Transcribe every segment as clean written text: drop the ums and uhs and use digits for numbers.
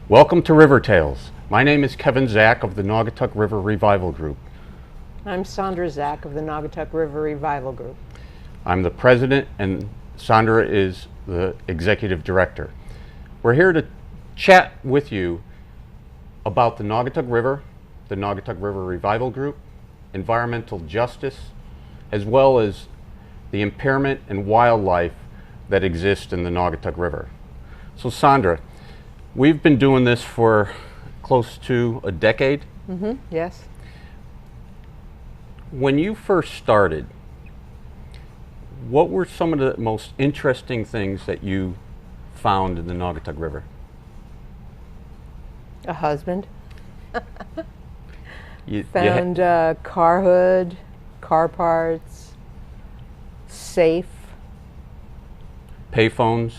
Welcome to River Tales. My name is Kevin Zach of the Naugatuck River Revival Group. I'm Sandra Zach of the Naugatuck River Revival Group. I'm the president and Sandra is the executive director. We're here to chat with you about the Naugatuck River, the Naugatuck River Revival Group, environmental justice, as well as the impairment and wildlife that exist in the Naugatuck River. So Sandra, we've been doing this for close to a decade. Yes. When you first started, what were some of the most interesting things that you found in the Naugatuck River? A husband. You Found a car hood, car parts, safe, payphones,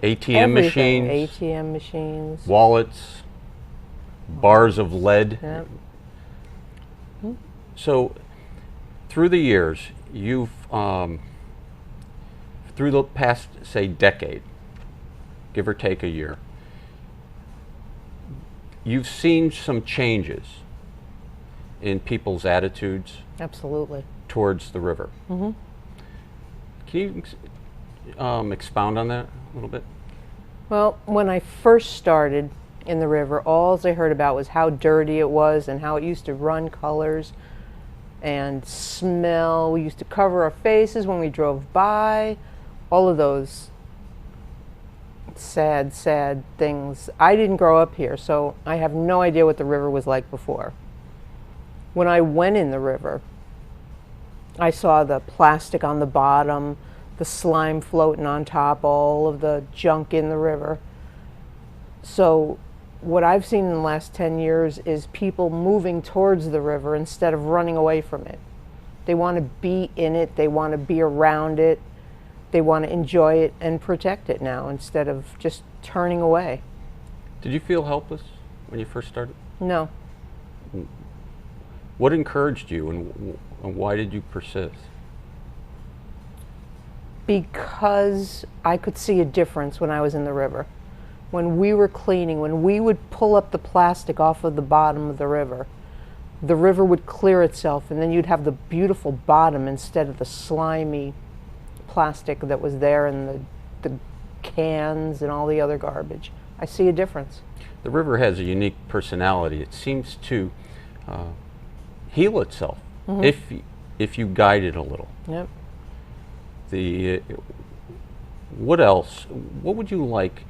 ATM everything. machines, ATM machines. wallets, bars of lead. Yep. So, through the years, you've, through the past, say, decade, give or take a year, you've seen some changes in people's attitudes Absolutely. towards the river. Can you expound on that a little bit? Well, when I first started in the river, all I heard about was how dirty it was and how it used to run colors and smell. We used to cover our faces when we drove by. All of those sad, sad things. I didn't grow up here, so I have no idea what the river was like before. When I went in the river, I saw the plastic on the bottom, the slime floating on top, all of the junk in the river. So what I've seen in the last 10 years is people moving towards the river instead of running away from it. They want to be in it, they want to be around it, they want to enjoy it and protect it now instead of just turning away. Did you feel helpless when you first started? No. What encouraged you and why did you persist? Because I could see a difference when I was in the river. When we were cleaning, when we would pull up the plastic off of the bottom of the river would clear itself and then you'd have the beautiful bottom instead of the slimy plastic that was there and the cans and all the other garbage. I see a difference. The river has a unique personality. It seems to heal itself if you guide it a little. Yep. What else? What would you like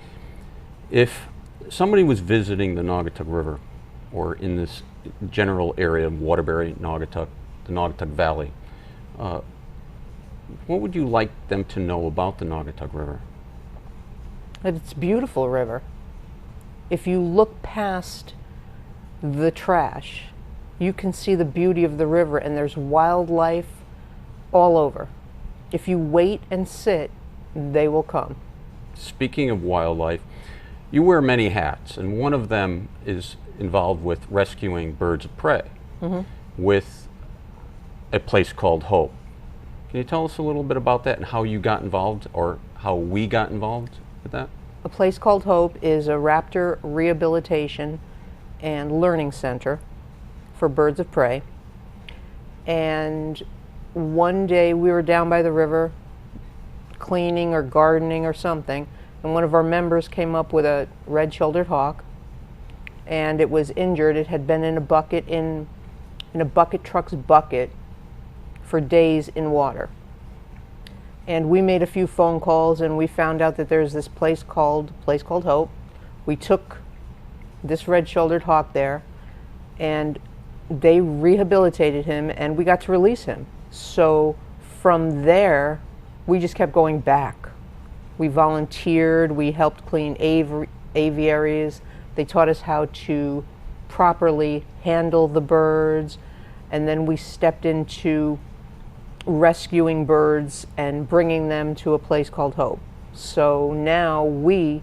if somebody was visiting the Naugatuck River or in this general area of Waterbury, Naugatuck, the Naugatuck Valley? What would you like them to know about the Naugatuck River? That it's a beautiful river. If you look past the trash, you can see the beauty of the river and there's wildlife all over. If you wait and sit, they will come. Speaking of wildlife, you wear many hats, and one of them is involved with rescuing birds of prey with a place called Hope. Can you tell us a little bit about that and how you got involved, or how we got involved with that? A place called Hope is a raptor rehabilitation and learning center for birds of prey. And one day we were down by the river cleaning or gardening or something, and one of our members came up with a red-shouldered hawk, and it was injured. It had been in a bucket, in a bucket truck's bucket for days in water. And we made a few phone calls and we found out that there's this place called Hope. We took this red-shouldered hawk there and they rehabilitated him and we got to release him. So from there, we just kept going back. We volunteered, we helped clean aviaries. They taught us how to properly handle the birds, and then we stepped into rescuing birds and bringing them to a place called Hope. So now we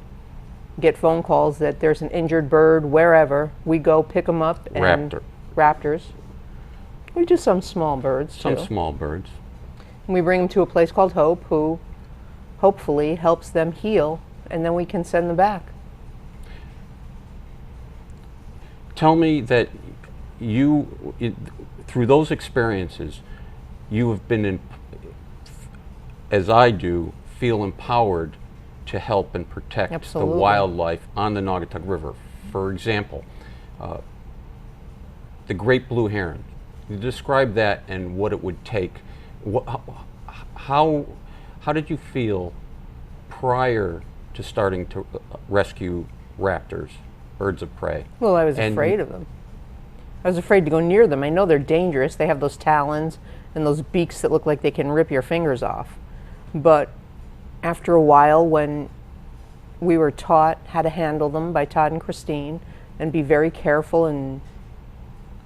get phone calls that there's an injured bird wherever. We go pick them up. And raptors. We do some small birds Some too. small birds. And we bring them to a place called Hope, who hopefully helps them heal, and then we can send them back. tell me that through those experiences, you have been, as I do, feel empowered to help and protect Absolutely. the wildlife on the Naugatuck River. For example, the great blue heron. You describe that and what it would take. How did you feel prior to starting to rescue raptors, birds of prey? Well, I was afraid of them. I was afraid to go near them. I know they're dangerous. They have those talons and those beaks that look like they can rip your fingers off. But after a while, when we were taught how to handle them by Todd and Christine and be very careful, and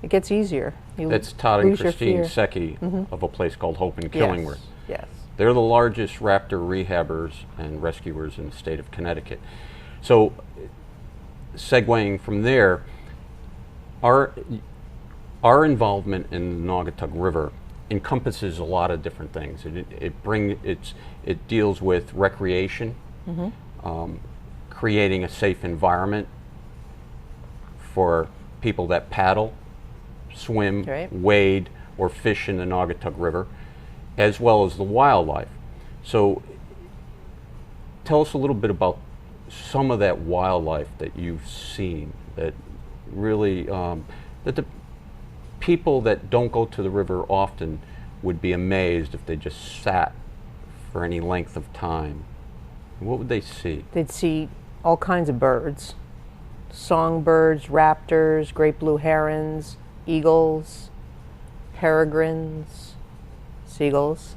it gets easier. That's Todd and lose your Christine fear. Secchi of a place called Hope in Killingworth. Yes. They're the largest raptor rehabbers and rescuers in the state of Connecticut. So, segueing from there, our involvement in the Naugatuck River encompasses a lot of different things. It deals with recreation, creating a safe environment for people that paddle, swim, Right. wade, or fish in the Naugatuck River, as well as the wildlife. So tell us a little bit about some of that wildlife that you've seen that really, that the people that don't go to the river often would be amazed if they just sat for any length of time. What would they see? They'd see all kinds of birds. Songbirds, raptors, great blue herons, eagles, peregrines, seagulls,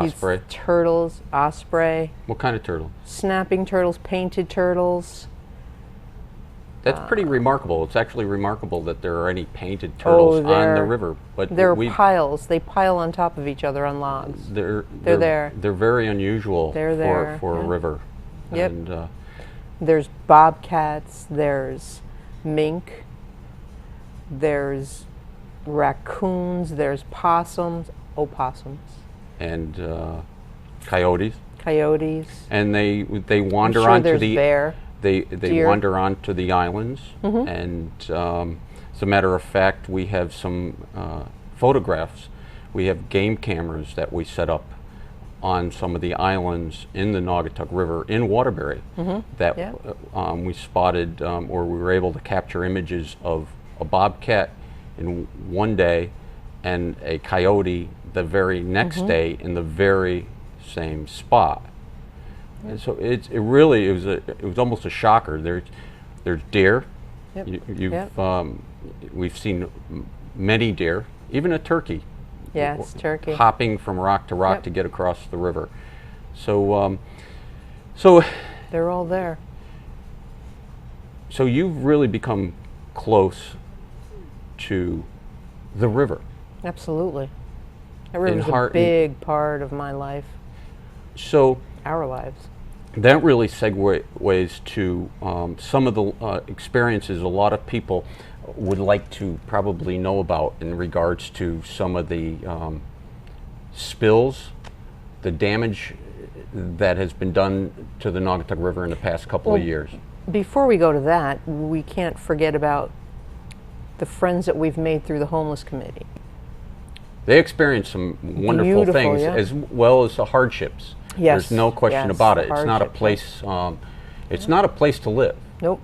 these Osprey. turtles, osprey, What kind of turtle? snapping turtles, painted turtles. That's pretty remarkable. It's actually remarkable that there are any painted turtles on the they're- river. But They're we piles. They pile on top of each other on logs. they're there. They're very unusual They're there, for a yeah. river. Yep. And There's bobcats, there's mink, there's raccoons, there's opossums, and coyotes. coyotes. And they I'm wander sure onto there's the bear. they deer. wander onto the islands, and as a matter of fact, we have some photographs. We have game cameras that we set up on some of the islands in the Naugatuck River in Waterbury that Yeah. we spotted, or we were able to capture images of a bobcat in one day and a coyote the very next day in the very same spot. And so it was almost a shocker. There's deer. Yep. You've we've seen many deer, even a turkey. Yes, turkey. Hopping from rock to rock Yep. to get across the river. So so They're all there. so you've really become close to the river. Absolutely. That river's a heart and- big part of my life, So our lives. that really segues to some of the experiences a lot of people would like to probably know about in regards to some of the spills, the damage that has been done to the Naugatuck River in the past couple of years. Before we go to that, we can't forget about the friends that we've made through the homeless committee. They experienced some wonderful Beautiful, things yeah. as well as the hardships. Yes, There's no question yes, about it. the It's not a hardship, place. It's not a place to live. Nope.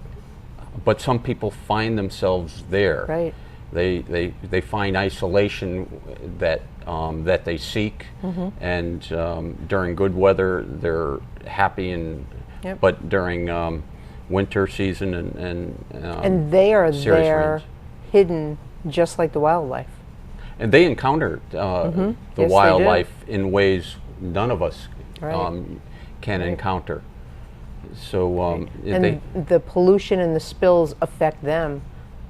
But some people find themselves there. Right. They find isolation that that they seek, and during good weather they're happy, and Yep. but during winter season And they are serious there, rains. hidden just like the wildlife. And they encounter the Yes, they do. wildlife in ways none of us Right. can Right. encounter. So And the pollution and the spills affect them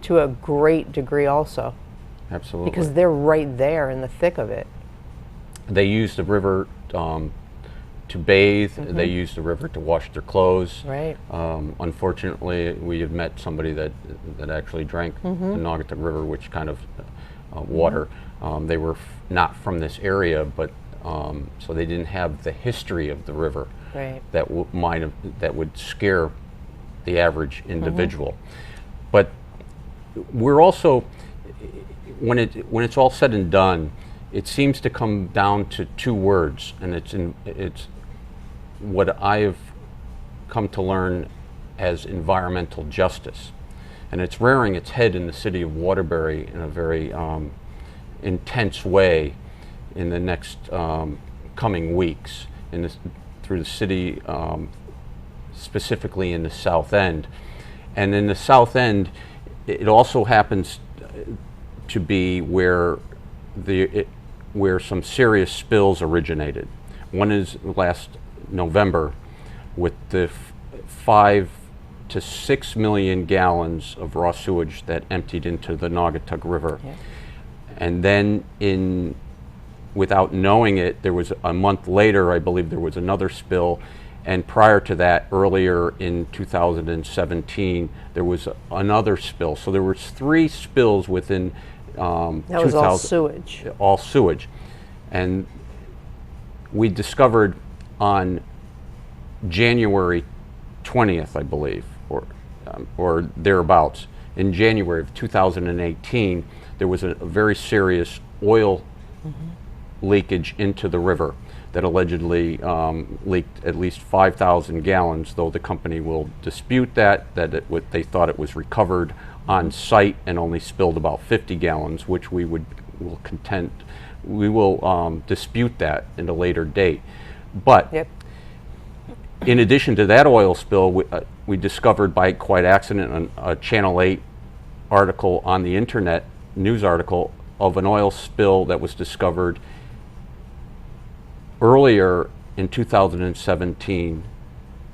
to a great degree also, absolutely, because they're right there in the thick of it. they use the river to bathe. They use the river to wash their clothes. Right. Unfortunately, we have met somebody that actually drank the Naugatuck River, which kind of water. They were not from this area, but so they didn't have the history of the river Right. that that would scare the average individual. But we're also, when it's all said and done, it seems to come down to two words, and it's what I've come to learn as environmental justice, and it's rearing its head in the city of Waterbury in a very intense way in the next coming weeks through the city, specifically in the South End. And in the South End, it also happens to be where some serious spills originated. One is last November with the 5 to 6 million gallons of raw sewage that emptied into the Naugatuck River. Yeah. And then without knowing it, there was a month later, I believe there was another spill. And prior to that, earlier in 2017, there was another spill. So there was 3 spills within that was all sewage. All sewage. And we discovered on January 20th, I believe, or thereabouts, in January of 2018, there was a very serious oil leakage into the river that allegedly leaked at least 5,000 gallons, though the company will dispute that they thought it was recovered on site and only spilled about 50 gallons, which we will dispute that in a later date. But yep. In addition to that oil spill, we discovered by quite accident a Channel 8 article on the internet, news article, of an oil spill that was discovered earlier in 2017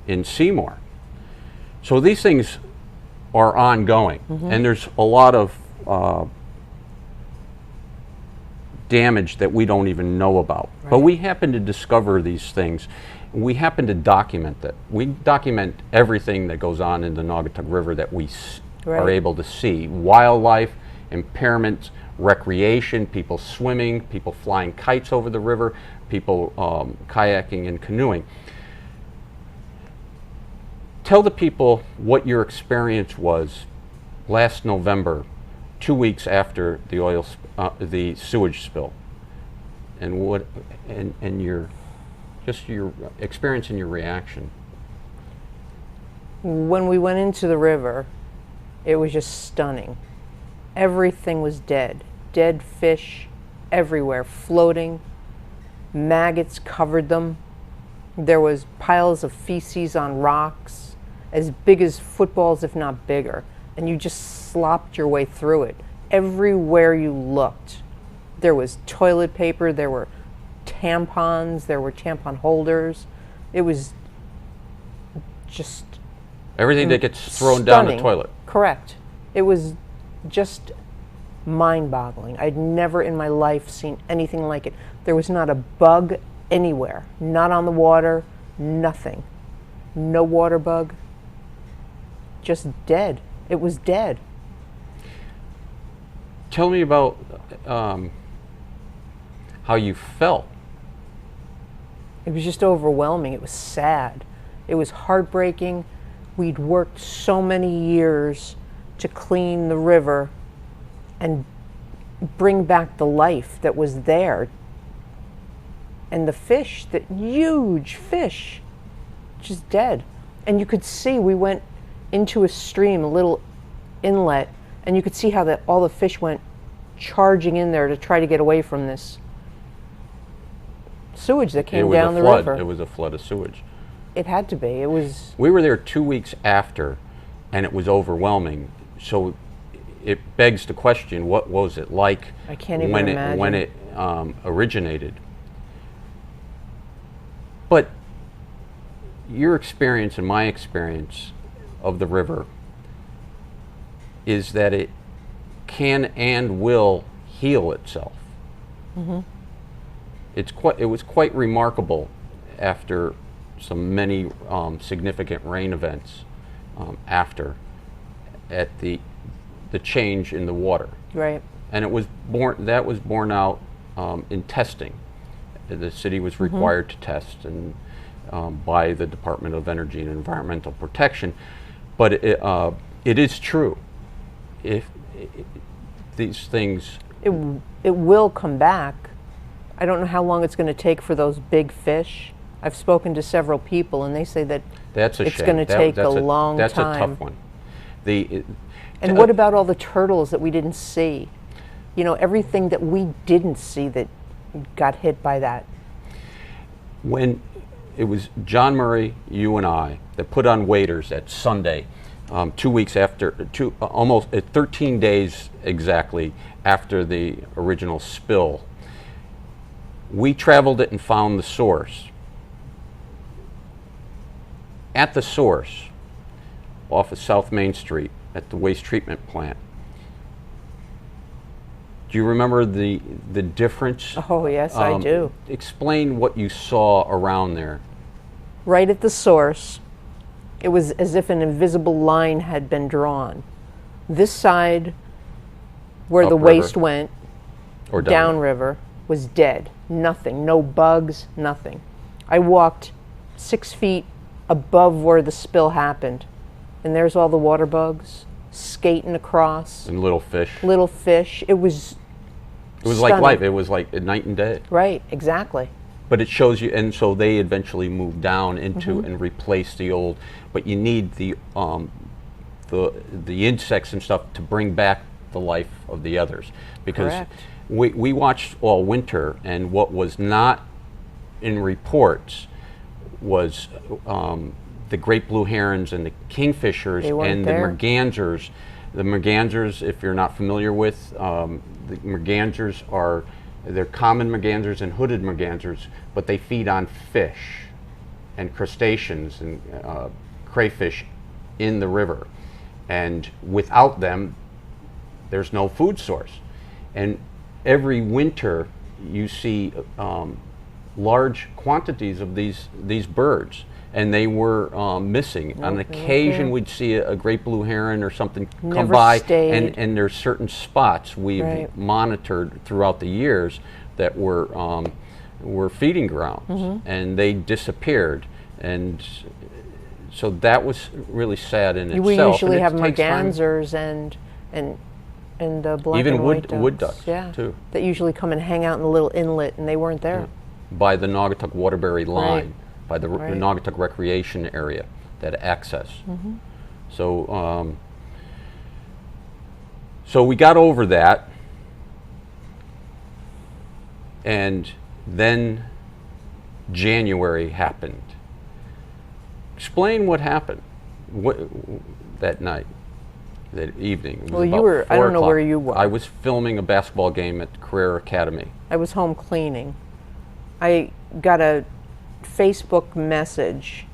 in Seymour. So these things are ongoing, and there's a lot of damage that we don't even know about. Right. But we happen to discover these things. We happen to document that. We document everything that goes on in the Naugatuck River that we are able to see. Wildlife, impairments, recreation, people swimming, people flying kites over the river, people kayaking and canoeing. Tell the people what your experience was last November, 2 weeks after the sewage spill, and your experience and your reaction. When we went into the river, it was just stunning. Everything was dead. Dead fish everywhere, floating. Maggots covered them. There was piles of feces on rocks, as big as footballs, if not bigger. And you just slopped your way through it. Everywhere you looked, there was toilet paper, there were tampons, there were tampon holders. It was just everything that gets thrown down the toilet. Correct. It was just mind-boggling. I'd never in my life seen anything like it. There was not a bug anywhere, not on the water, nothing. No water bug, just dead. It was dead. Tell me about how you felt. It was just overwhelming. It was sad. It was heartbreaking. We'd worked so many years to clean the river and bring back the life that was there. And the fish, that huge fish, just dead. And you could see, we went into a stream, a little inlet, and you could see how all the fish went charging in there to try to get away from this sewage that came down the river. It was a flood of sewage. It had to be. It was. We were there 2 weeks after, and it was overwhelming. So it begs the question: what was it like? I can't even imagine. When it originated? But your experience and my experience of the river is that it can and will heal itself. Mm-hmm. It was quite remarkable after many significant rain events after at the change in the water. Right. And it was borne out in testing. The city was required to test and by the Department of Energy and Environmental Protection. But it is true. these things. It will come back. I don't know how long it's going to take for those big fish. I've spoken to several people, and they say that That's a it's shame. going to take a long that's time. That's a tough one. And what about all the turtles that we didn't see? You know, everything that we didn't see that got hit by that. When it was John Murray, you and I, that put on waders that Sunday, 2 weeks after, almost 13 days exactly after the original spill, we traveled it and found the source. At the source, off of South Main Street, at the waste treatment plant. Do you remember the difference? Oh, yes, I do. Explain what you saw around there. Right at the source, it was as if an invisible line had been drawn. This side, where the waste went, or downriver, was dead. Nothing, no bugs, nothing. I walked 6 feet above where the spill happened, and there's all the water bugs skating across. And little fish. Little fish. It was like stunning. life. It was like night and day. Right, exactly. But it shows you, and so they eventually moved down into and replaced the old. But you need the insects and stuff to bring back the life of the others, because Correct. we watched all winter, and what was not in reports was the great blue herons and the kingfishers and there. the mergansers. The mergansers, if you're not familiar with, the mergansers they're common mergansers and hooded mergansers, but they feed on fish and crustaceans and crayfish in the river. And without them, there's no food source. And every winter, you see large quantities of these birds, and they were missing. On occasion, we'd see a great blue heron or something come by, and there's certain spots we've monitored throughout the years that were feeding grounds, and they disappeared. And so that was really sad in itself. We usually have takes time. mergansers and the black Even and white wood ducks, yeah, too. that usually come and hang out in the little inlet, and they weren't there. Yeah. By the Naugatuck Waterbury line, by the Right. Naugatuck Recreation Area, that access. So, so we got over that, and then January happened. Explain what happened that night, that evening. It was Well, you about were, I 4 don't know o'clock. where you were. I was filming a basketball game at Career Academy. I was home cleaning. I got a Facebook message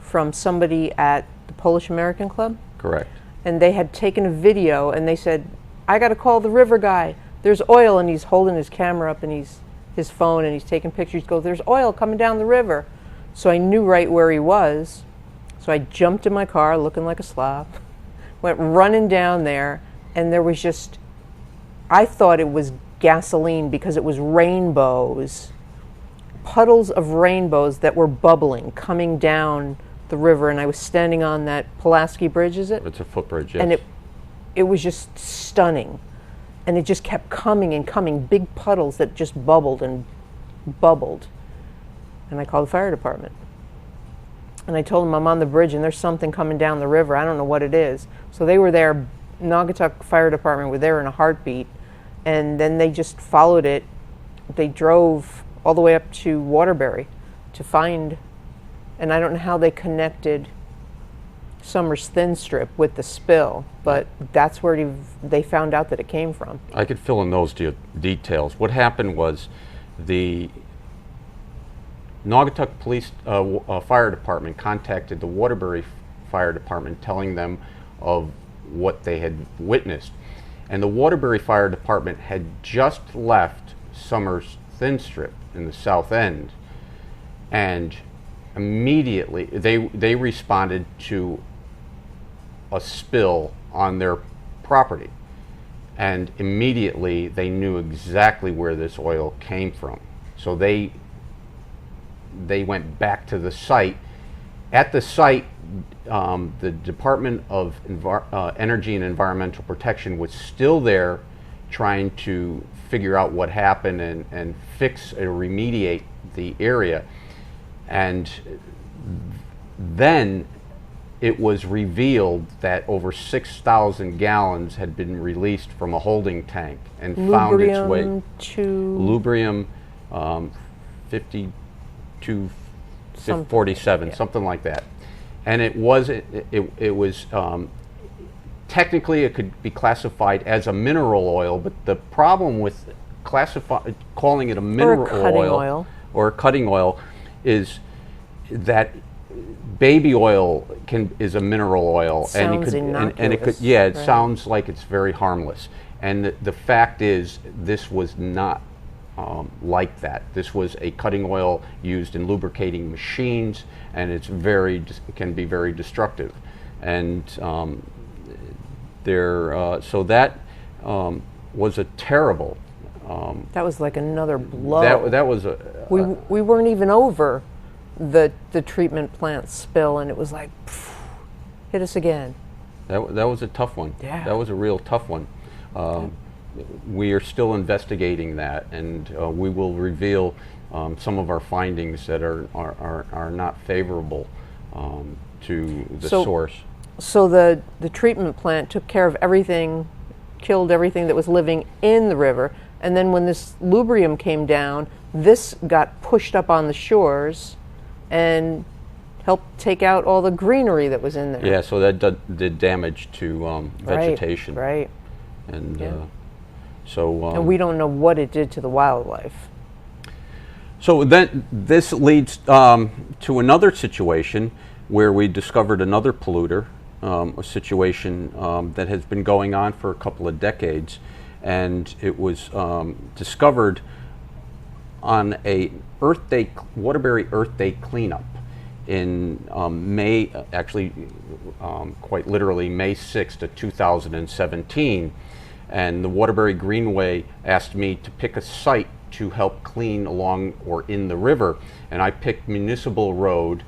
from somebody at the Polish American Club, Correct. and they had taken a video, and they said, I got to call the river guy. There's oil, and he's holding his camera up and his phone, and he's taking pictures. He goes, there's oil coming down the river. So I knew right where he was. So I jumped in my car looking like a slob, went running down there, and there was just, I thought it was gasoline because it was rainbows, puddles of rainbows that were bubbling coming down the river, and I was standing on that Pulaski Bridge, is it? It's a footbridge, yes. And it was just stunning. And it just kept coming and coming, big puddles that just bubbled and bubbled. And I called the fire department. And I told them I'm on the bridge and there's something coming down the river. I don't know what it is. So they were there. Naugatuck Fire Department were there in a heartbeat. And then they just followed it. They drove all the way up to Waterbury to find, and I don't know how they connected Summers Thin Strip with the spill, but that's where they found out that it came from. I could fill in those details. What happened was the Naugatuck Police Fire Department contacted the Waterbury Fire Department telling them of what they had witnessed. And the Waterbury Fire Department had just left Summers Thin Strip in the south end, and immediately they responded to a spill on their property, and immediately they knew exactly where this oil came from. So they went back to the site At the site, the Department of Energy and Environmental Protection was still there trying to figure out what happened and fix or remediate the area. And then it was revealed that over 6,000 gallons had been released from a holding tank and found its way. Lubrium 5247, something like that. And it was technically it could be classified as a mineral oil, but the problem with calling it a mineral oil or cutting oil is that baby oil is a mineral oil, sounds it sounds like it's very harmless. And the fact is, this was not like that. This was a cutting oil used in lubricating machines, and it can be very destructive. And so that was a terrible. That was like another blow. That was we weren't even over the treatment plant spill, and it was like, phew, hit us again. That was a tough one. Yeah. That was a real tough one. We are still investigating that, and we will reveal some of our findings that are not favorable to the source. So the treatment plant took care of everything, killed everything that was living in the river, and then when this lubrium came down, this got pushed up on the shores and helped take out all the greenery that was in there. Yeah, so that did damage to vegetation. Right. And and we don't know what it did to the wildlife. So then this leads to another situation where we discovered another polluter, a situation that has been going on for a couple of decades, and it was discovered on a Waterbury Earth Day cleanup in May, actually quite literally May 6th of 2017. And the Waterbury Greenway asked me to pick a site to help clean along or in the river, and I picked Municipal Road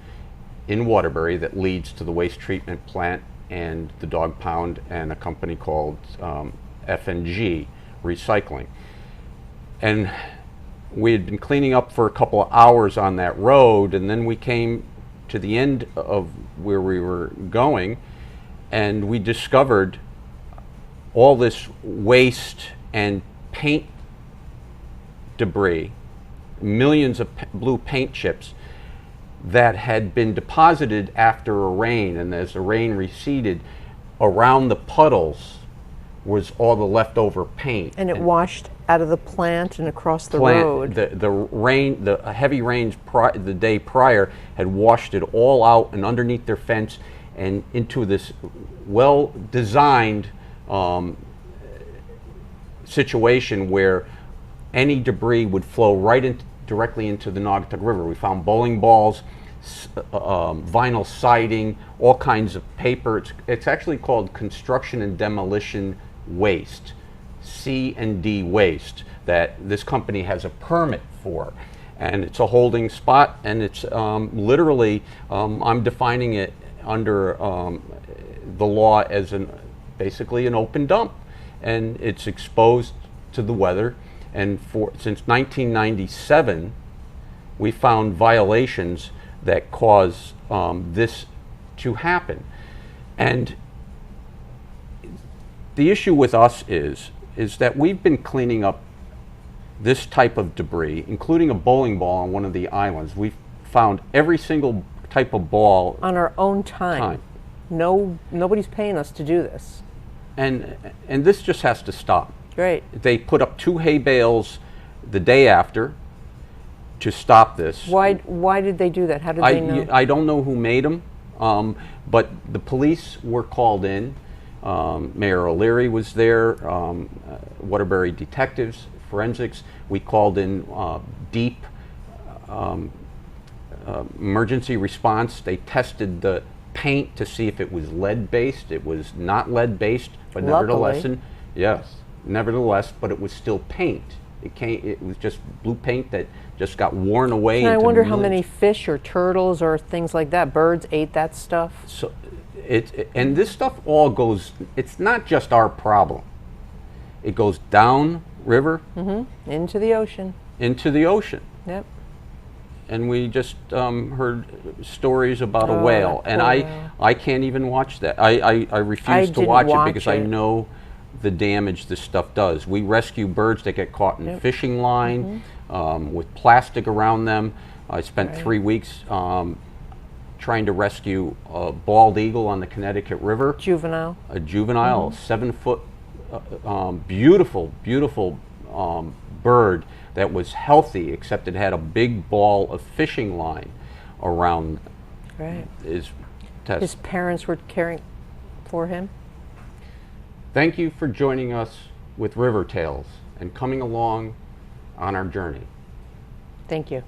in Waterbury that leads to the waste treatment plant and the dog pound and a company called F&G Recycling. And we had been cleaning up for a couple of hours on that road, and then we came to the end of where we were going, and we discovered all this waste and paint debris, millions of blue paint chips that had been deposited after a rain, and as the rain receded, around the puddles was all the leftover paint. And it washed out of the plant and across the road. The heavy rains the day prior had washed it all out and underneath their fence and into this well-designed situation where any debris would flow directly into the Naugatuck River. We found bowling balls, vinyl siding, all kinds of paper. It's actually called construction and demolition waste, C&D waste, that this company has a permit for. And it's a holding spot, and it's literally, I'm defining it under the law as basically an open dump. And it's exposed to the weather. And since 1997, we found violations that cause this to happen. And the issue with us is that we've been cleaning up this type of debris, including a bowling ball on one of the islands. We've found every single type of ball on our own time. Nobody's paying us to do this. And this just has to stop. Right. They put up 2 hay bales the day after to stop this. Why did they do that? How did they know? I don't know who made them, but the police were called in. Mayor O'Leary was there, Waterbury detectives, forensics. We called in deep emergency response. They tested the paint to see if it was lead-based. It was not lead-based, but nevertheless, but it was still paint. It was just blue paint that just got worn away. And I into wonder how millions. many fish or turtles or things like that, birds ate that stuff. So and this stuff all goes. It's not just our problem. It goes down river Into the ocean. into the ocean. Yep. And we just heard stories about a Oh, whale, that and poor whale. I can't even watch that. I refuse to didn't watch it watch because I it. know the damage this stuff does. We rescue birds that get caught in fishing line with plastic around them. I spent 3 weeks trying to rescue a bald eagle on the Connecticut River. Juvenile. A juvenile, 7-foot, beautiful, beautiful bird that was healthy, except it had a big ball of fishing line around Right. his His parents were caring for him. Thank you for joining us with River Tales and coming along on our journey. Thank you.